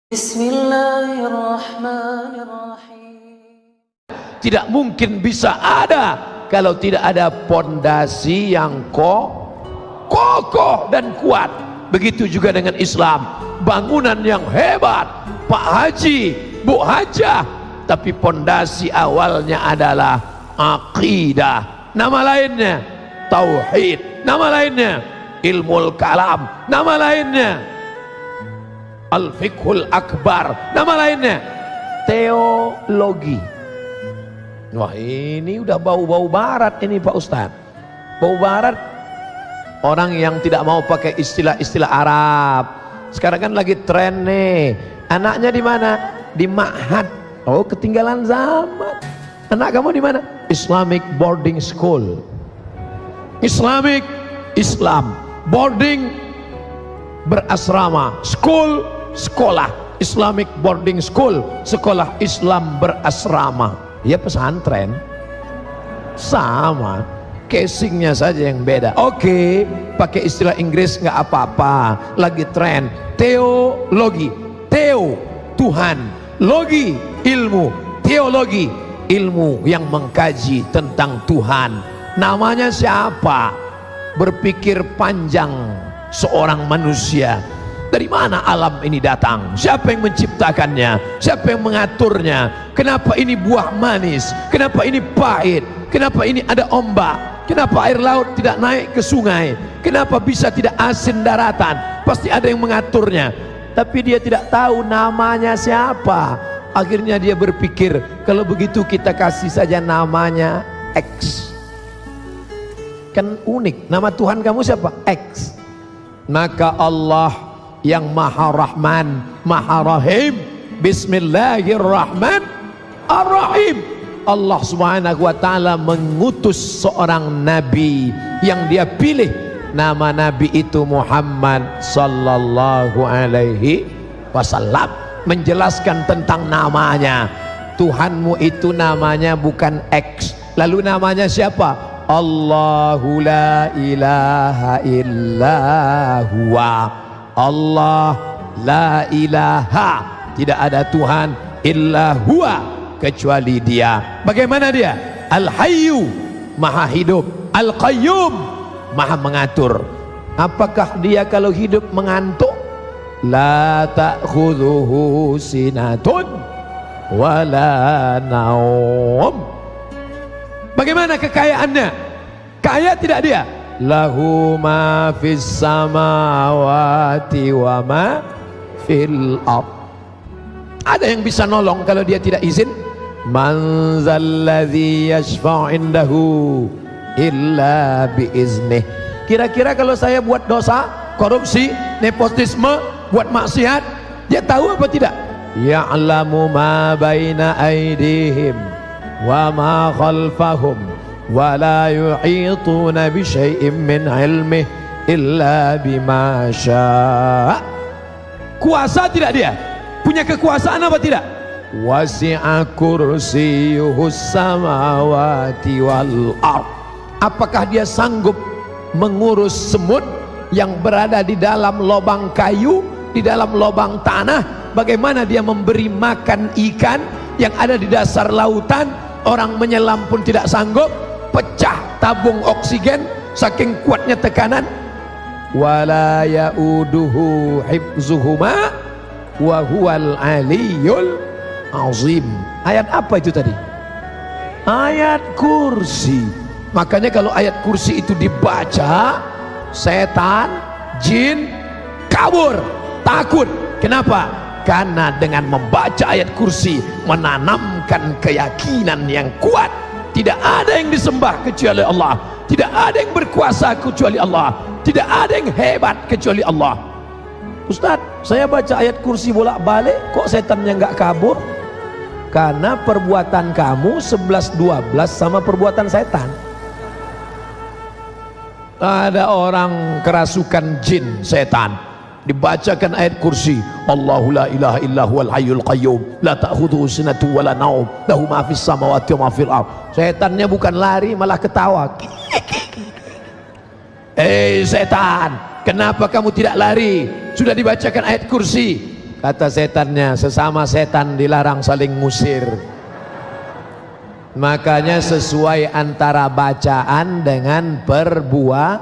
Bismillahirrahmanirrahim. Tidak mungkin bisa ada kalau tidak ada pondasi yang kokoh dan kuat. Begitu juga dengan Islam, bangunan yang hebat, Pak Haji, Bu Hajah, tapi pondasi awalnya adalah akidah. Nama lainnya tauhid, nama lainnya ilmul kalam, nama lainnya al-fiqhul akbar, nama lainnya teologi. Wah, ini udah bau-bau barat ini Pak Ustadz. Bau barat, orang yang tidak mau pakai istilah-istilah Arab. Sekarang kan lagi tren nih. Anaknya di mana? Di ma'had. Oh, ketinggalan zaman. Anak kamu di mana? Islamic boarding school. Islam boarding, berasrama, school, sekolah. Islamic boarding school, sekolah Islam berasrama. Ya pesantren sama, casingnya saja yang beda. Oke, pakai istilah Inggris nggak apa-apa, lagi tren. Teologi, teo Tuhan, logi ilmu, teologi ilmu yang mengkaji tentang Tuhan. Namanya siapa? Berpikir panjang seorang manusia. Dari mana alam ini datang? Siapa yang menciptakannya? Siapa yang mengaturnya? Kenapa ini buah manis? Kenapa ini pahit? Kenapa ini ada ombak? Kenapa air laut tidak naik ke sungai? Kenapa bisa tidak asin daratan? Pasti ada yang mengaturnya. Tapi dia tidak tahu namanya siapa. Akhirnya dia berpikir, kalau begitu kita kasih saja namanya X. Kan unik. Nama Tuhan kamu siapa? X. Maka Allah yang Maha Rahman, Maha Rahim, Bismillahirrahmanirrahim. Allah Subhanahu wa ta'ala mengutus seorang nabi yang dia pilih. Nama nabi itu Muhammad sallallahu alaihi wasallam. Menjelaskan tentang namanya. Tuhanmu itu namanya bukan X. Lalu namanya siapa? Allahu la ilaha illa huwa. Allah la ilaha, tidak ada Tuhan illa huwa, kecuali dia. Bagaimana dia? Al-Hayyu, maha hidup. Al-Qayyum, maha mengatur. Apakah dia kalau hidup mengantuk? La ta'khudhuhu sinatun wala naum. Bagaimana kekayaannya? Kaya tidak dia? Lahu ma fis samawati wa ma fil ard. Ada yang bisa nolong kalau dia tidak izin? Man zalladzi yashfa'u indahu illa biiznih. Kira-kira kalau saya buat dosa, korupsi, nepotisme, buat maksiat, dia tahu apa tidak? Ya'lamu ma baina aydihim wa ma khalfahum wa la yu'ituna bi syai'in min ilmihi illa bima syaa. Kuasa tidak dia? Punya kekuasaan apa tidak? Wasi'a kursiyyuhus samawati wal ard. Apakah dia sanggup mengurus semut yang berada di dalam lubang kayu, di dalam lubang tanah? Bagaimana dia memberi makan ikan yang ada di dasar lautan? Orang menyelam pun tidak sanggup. Pecah tabung oksigen saking kuatnya tekanan. Wala yauduhu hifzuhuma wa huwal aliyul azim. Ayat apa itu tadi? Ayat kursi. Makanya kalau ayat kursi itu dibaca, setan, jin kabur, takut. Kenapa? Karena dengan membaca ayat kursi menanamkan keyakinan yang kuat. Tidak ada yang disembah kecuali Allah, tidak ada yang berkuasa kecuali Allah, tidak ada yang hebat kecuali Allah. Ustaz, saya baca ayat kursi bolak-balik, kok setannya nggak kabur? Karena perbuatan kamu 11-12 sama perbuatan setan. Ada orang kerasukan jin, setan, dibacakan ayat kursi, Allahu la ilaha illa huwal hayyul qayyum la ta'khudhuhu sinatun wala naum lahu ma fis samawati wa ma fil ard. Setannya bukan lari, malah ketawa. Setan, kenapa kamu tidak lari? Sudah dibacakan ayat kursi. Kata setannya, sesama setan dilarang saling ngusir. Makanya sesuai antara bacaan dengan perbuatan.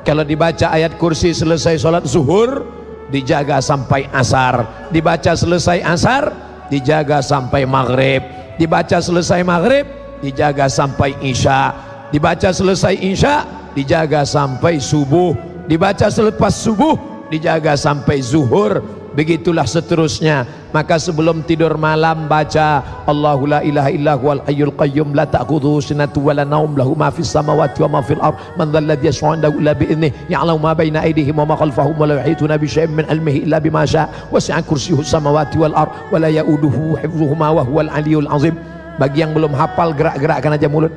Kalau dibaca ayat kursi selesai sholat zuhur, dijaga sampai asar. Dibaca selesai asar, dijaga sampai maghrib. Dibaca selesai maghrib, dijaga sampai isya. Dibaca selesai isya, dijaga sampai subuh. Dibaca selepas subuh, dijaga sampai zuhur. Begitulah seterusnya. Maka sebelum tidur malam baca Allahu la ilaha illa huwal hayyul qayyum la ta'khudhuhu sinatun wa la nawm lahu ma fis samawati wa ma fil ard man dhal ladzi yashfa'u 'indahu illa bi idhnihi ya'lamu ma baina aydihim wa ma khalfahum wa la yuhituna bi syai'in min 'ilmihi illa bima syaa' wasi'a kursiyyuhu samawati wal ard wa la ya'uduhu hifdhuhuma wa huwal 'aliyyul 'azim. Bagi yang belum hafal, gerak-gerakkan aja mulut,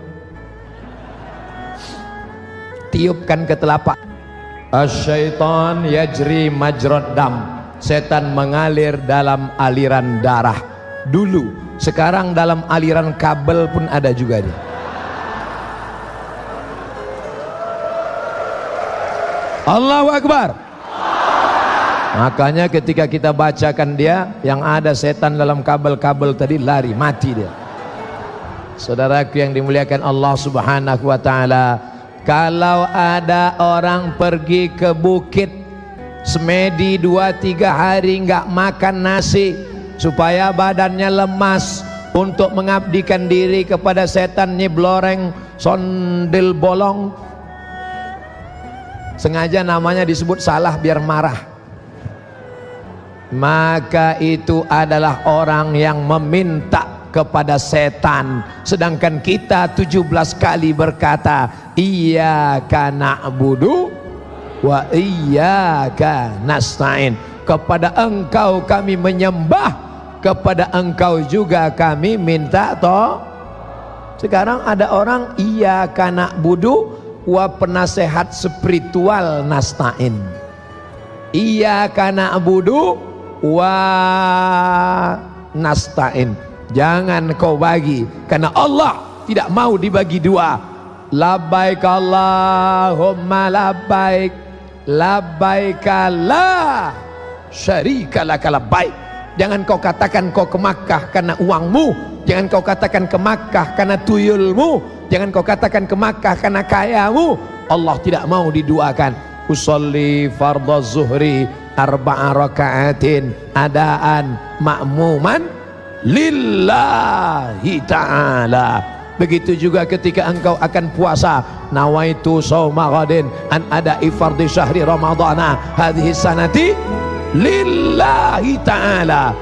tiupkan ke telapak. Asyaitan yajri majrad dam. Setan mengalir dalam aliran darah dulu, sekarang dalam aliran kabel pun ada juga dia. Allahu Akbar. Makanya ketika kita bacakan dia, yang ada setan dalam kabel-kabel tadi lari, mati dia. Saudaraku yang dimuliakan Allah Subhanahu wa taala, kalau ada orang pergi ke bukit semedi 2-3 hari nggak makan nasi supaya badannya lemas, untuk mengabdikan diri kepada setan nyebloreng sondel bolong, sengaja namanya disebut salah biar marah, maka itu adalah orang yang meminta kepada setan. Sedangkan kita 17 kali berkata iyyaka na'budu wa iyyaka nasta'in, kepada engkau kami menyembah, kepada engkau juga kami minta Sekarang ada orang iyyaka na'budu wa penasehat spiritual nasta'in, iyyaka na'budu wa nasta'in. Jangan kau bagi, karena Allah tidak mau dibagi dua. Labbaik Allahumma labbaik, labbaika la syarika laka labbaik. Jangan kau katakan kau ke Makkah karena uangmu, jangan kau katakan ke Makkah karena tuyulmu, jangan kau katakan ke Makkah karena kayamu. Allah tidak mau diduakan. Usolli fardhu zuhri 4 rakaatin adaan ma'muman lillahi ta'ala. Begitu juga ketika engkau akan puasa, nawaitu shauma ghadin an ada'i fardhi syahri ramadhana hadhihi sanati lillahi ta'ala.